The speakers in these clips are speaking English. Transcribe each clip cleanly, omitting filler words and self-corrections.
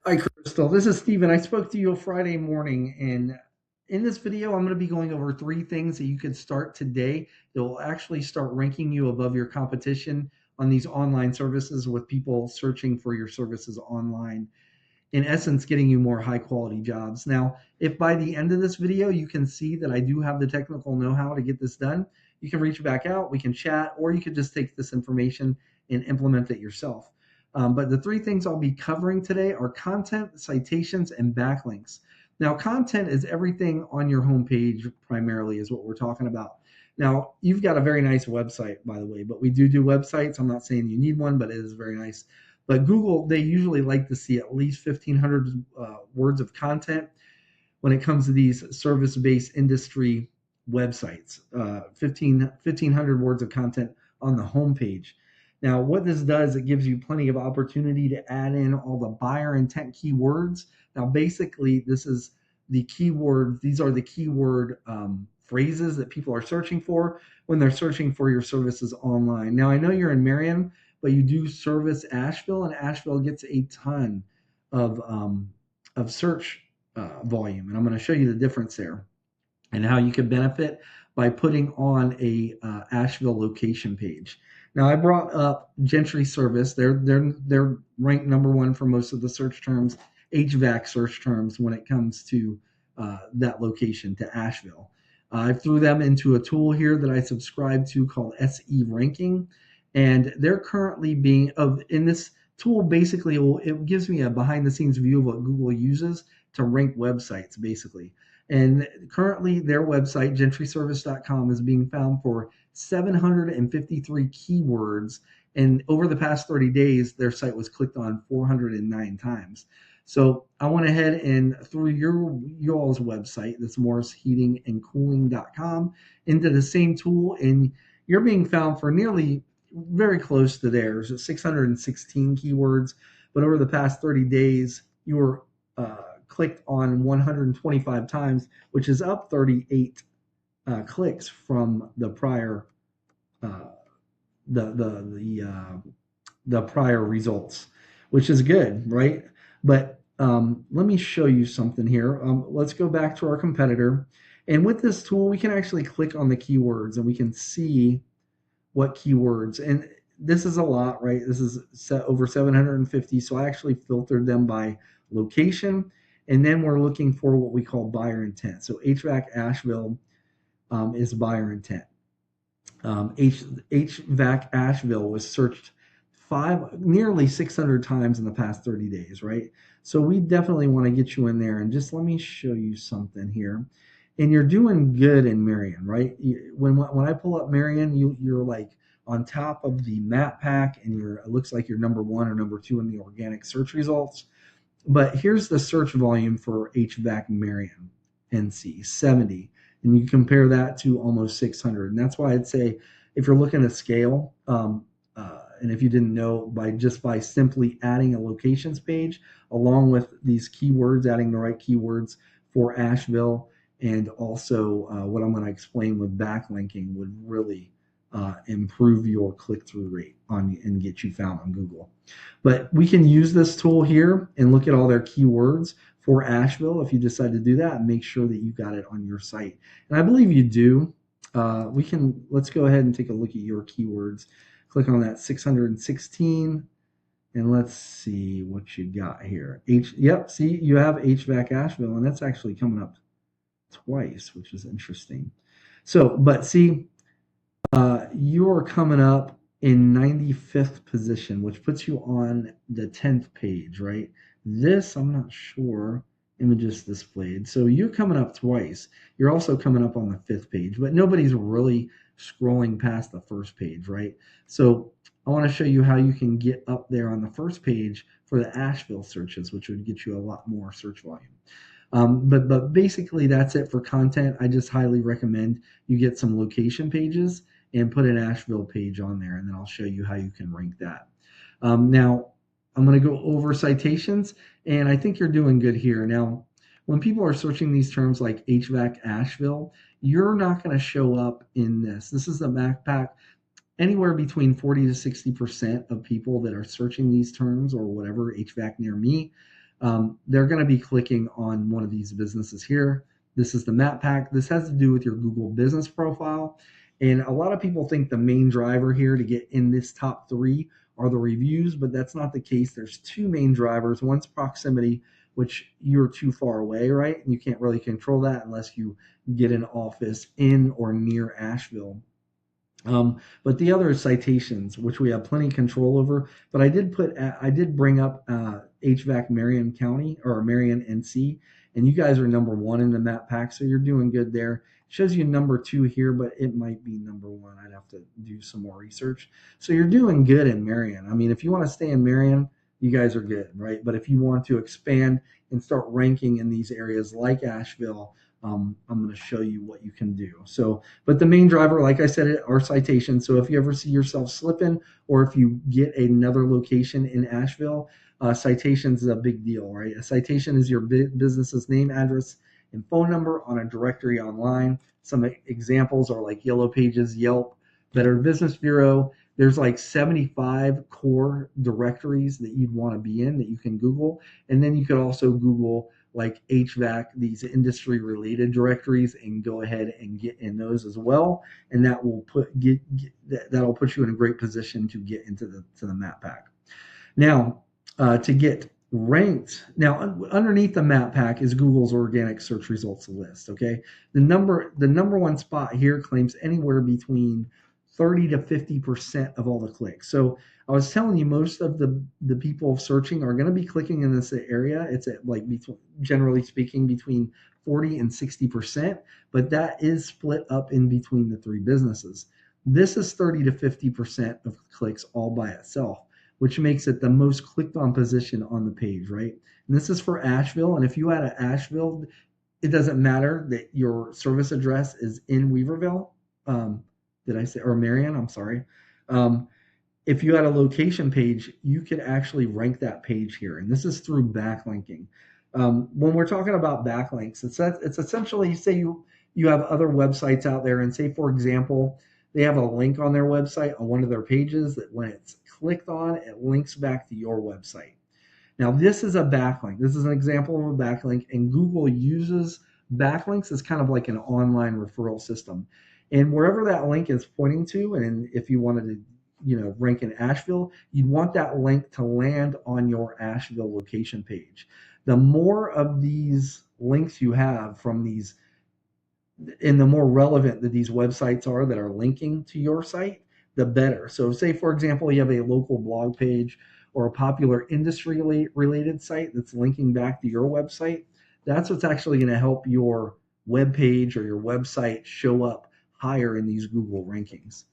Hi, Crystal. This is Steven. I spoke to you Friday morning, and in this video, I'm going to be going over three things that you could start today that will actually start ranking you above your competition on these online services with people searching for your services online. In essence, getting you more high quality jobs. Now, if by the end of this video you can see that I do have the technical know how to get this done, you can reach back out, we can chat, or you could just take this information and implement it yourself. But the three things I'll be covering today are content, citations, and backlinks. Now, content is everything on your homepage, primarily, is what we're talking about. Now, you've got a very nice website, by the way, but we do websites. I'm not saying you need one, but it is very nice. But Google, they usually like to see at least 1,500 words of content when it comes to these service based industry websites. 1,500 words of content on the homepage. Now, what this does, it gives you plenty of opportunity to add in all the buyer intent keywords. Now, basically, this is the keyword, these are the keyword phrases that people are searching for when they're searching for your services online. Now, I know you're in Marion, but you do service Asheville, and Asheville gets a ton of search volume. And I'm going to show you the difference there and how you could benefit by putting on a Asheville location page. Now, I brought up Gentry Service. They're ranked number one for most of the search terms, HVAC search terms when it comes to that location to Asheville. I threw them into a tool here that I subscribe to called SE Ranking, and they're currently being of in this tool. Basically, it gives me a behind the scenes view of what Google uses to rank websites, basically. And currently, their website, gentryservice.com, is being found for 753 keywords. And over the past 30 days, their site was clicked on 409 times. So I went ahead and threw your all's website, that's morrisheatingandcooling.com, into the same tool, and you're being found for nearly very close to theirs at 616 keywords. But over the past 30 days, you were clicked on 125 times, which is up 38 clicks from the prior uh, the prior results, which is good, right? But let me show you something here. Let's go back to our competitor, and with this tool, we can actually click on the keywords, and we can see what keywords. And this is a lot, right? This is over 750. So I actually filtered them by location. And then we're looking for what we call buyer intent. So HVAC Asheville is buyer intent. HVAC Asheville was searched nearly 600 times in the past 30 days, right? So we definitely want to get you in there. And just let me show you something here. And you're doing good in Marion, right? When I pull up Marion, you're like on top of the map pack, and it looks like you're number one or number two in the organic search results. But here's the search volume for HVAC Marion NC 70, and you compare that to almost 600. And that's why I'd say if you're looking to scale, and if you didn't know, by simply adding a locations page along with these keywords, adding the right keywords for Asheville, and also what I'm going to explain with backlinking would really improve your click-through rate and get you found on Google. But we can use this tool here and look at all their keywords for Asheville if you decide to do that, and make sure that you got it on your site. And I believe you do. Let's go ahead and take a look at your keywords. Click on that 616, and let's see what you got here. Yep, see, you have HVAC Asheville, and that's actually coming up twice, which is interesting. So, but see, you're coming up in 95th position, which puts you on the 10th page, right? This, I'm not sure, images displayed. So you're coming up twice. You're also coming up on the 5th page, but nobody's really scrolling past the first page, right? So I want to show you how you can get up there on the first page for the Asheville searches, which would get you a lot more search volume. But basically, that's it for content. I just highly recommend you get some location pages and put an Asheville page on there, and then I'll show you how you can rank that. Now, I'm going to go over citations, and I think you're doing good here. Now, when people are searching these terms like HVAC Asheville, you're not going to show up in this. This is the backpack. Anywhere between 40 to 60% of people that are searching these terms or whatever HVAC near me they're going to be clicking on one of these businesses here. This is the map pack. This has to do with your Google business profile. And a lot of people think the main driver here to get in this top three are the reviews, but that's not the case. There's two main drivers. One's proximity, which you're too far away, right? And you can't really control that unless you get an office in or near Asheville. But the other is citations, which we have plenty of control over. But I did bring up HVAC Marion County or Marion NC, and you guys are number one in the map pack, so you're doing good there. It shows you number two here, but it might be number one. I'd have to do some more research. So you're doing good in Marion. I mean, if you want to stay in Marion, you guys are good, right? But if you want to expand and start ranking in these areas like Asheville, I'm going to show you what you can do. So, but the main driver, like I said, are citations. So if you ever see yourself slipping, or if you get another location in Asheville, citations is a big deal, right? A citation is your business's name, address, and phone number on a directory online. Some examples are like Yellow Pages, Yelp, Better Business Bureau. There's like 75 core directories that you'd want to be in that you can Google. And then you could also Google like HVAC, these industry related directories, and go ahead and get in those as well. And that will that'll put you in a great position to get into the map pack. Now, to get ranked, now underneath the map pack is Google's organic search results list. Okay, the number one spot here claims anywhere between 30 to 50% of all the clicks. So I was telling you, most of the people searching are going to be clicking in this area. It's at like, generally speaking, between 40 and 60%, but that is split up in between the three businesses. This is 30 to 50% of clicks all by itself, which makes it the most clicked on position on the page, right? And this is for Asheville. And if you add an Asheville, it doesn't matter that your service address is in Weaverville. Did I say, or Marion? I'm sorry. If you had a location page, you could actually rank that page here. And this is through backlinking. When we're talking about backlinks, it's essentially, say you have other websites out there, and say, for example, they have a link on their website on one of their pages that when it's clicked on, it links back to your website. Now, this is a backlink. This is an example of a backlink, and Google uses backlinks as kind of like an online referral system. And wherever that link is pointing to, and if you wanted to, rank in Asheville, you'd want that link to land on your Asheville location page. The more of these links you have from these, and the more relevant that these websites are that are linking to your site, the better. So say, for example, you have a local blog page or a popular industry related site that's linking back to your website. That's what's actually going to help your web page or your website show up higher in these Google rankings.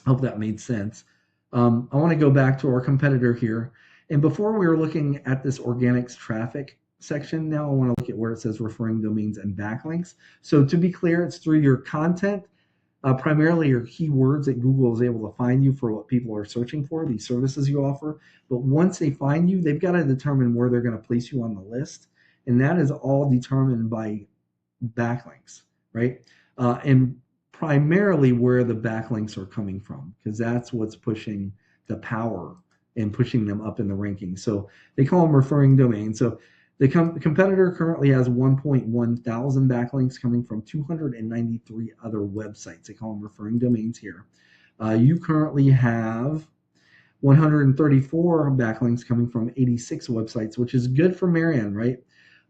Hope that made sense. I want to go back to our competitor here. And before we were looking at this organics traffic section, now I want to look at where it says referring domains and backlinks. So to be clear, it's through your content, primarily your keywords that Google is able to find you for what people are searching for, these services you offer. But once they find you, they've got to determine where they're going to place you on the list. And that is all determined by backlinks, right? And primarily where the backlinks are coming from, because that's what's pushing the power and pushing them up in the rankings. So they call them referring domains. So the competitor currently has 1.1 thousand backlinks coming from 293 other websites. They call them referring domains here. You currently have 134 backlinks coming from 86 websites, which is good for Marion, right?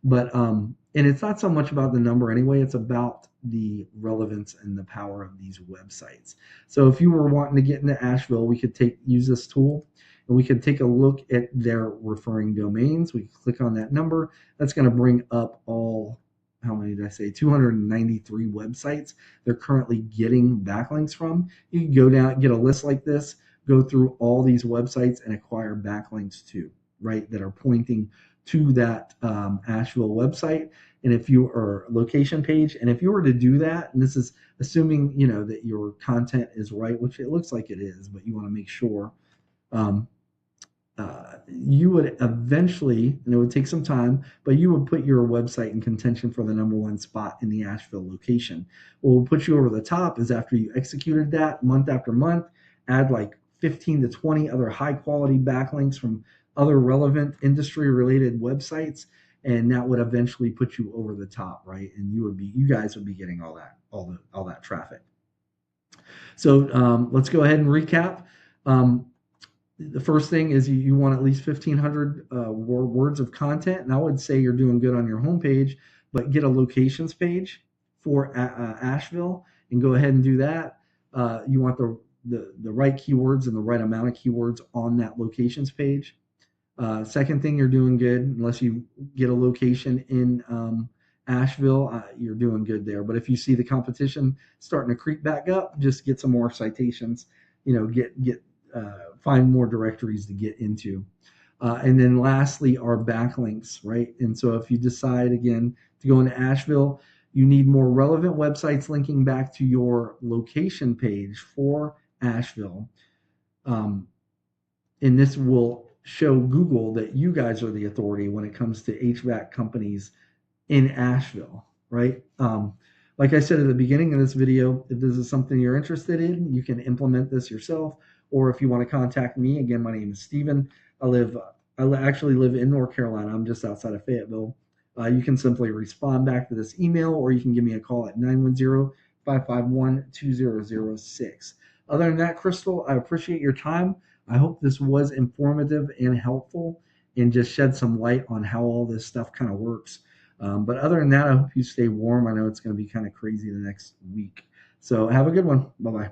But and it's not so much about the number anyway, it's about the relevance and the power of these websites. So if you were wanting to get into Asheville, we could use this tool and we could take a look at their referring domains. We click on that number. That's going to bring up all, how many did I say? 293 websites they're currently getting backlinks from. You can go down, get a list like this, go through all these websites and acquire backlinks too, right? That are pointing to that Asheville website, and if you are location page, and if you were to do that, and this is assuming that your content is right, which it looks like it is, but you want to make sure, you would eventually, and it would take some time, but you would put your website in contention for the number one spot in the Asheville location. What will put you over the top is after you executed that month after month, add like 15 to 20 other high quality backlinks from other relevant industry related websites, and that would eventually put you over the top, right? And you guys would be getting all that traffic. So let's go ahead and recap. Um, the first thing is you want at least 1,500 words of content, and I would say you're doing good on your homepage, but get a locations page for Asheville and go ahead and do that. You want the right keywords and the right amount of keywords on that locations page. Second thing, you're doing good. Unless you get a location in Asheville, you're doing good there. But if you see the competition starting to creep back up, just get some more citations. Get find more directories to get into. And then lastly are backlinks, right? And so if you decide again to go into Asheville, you need more relevant websites linking back to your location page for Asheville. And this will show Google that you guys are the authority when it comes to HVAC companies in Asheville, right? Like I said at the beginning of this video, if this is something you're interested in, you can implement this yourself. Or if you want to contact me, again, my name is Steven. I actually live in North Carolina. I'm just outside of Fayetteville. You can simply respond back to this email, or you can give me a call at 910-551-2006. Other than that, Crystal, I appreciate your time. I hope this was informative and helpful and just shed some light on how all this stuff kind of works. But other than that, I hope you stay warm. I know it's going to be kind of crazy the next week. So have a good one. Bye bye.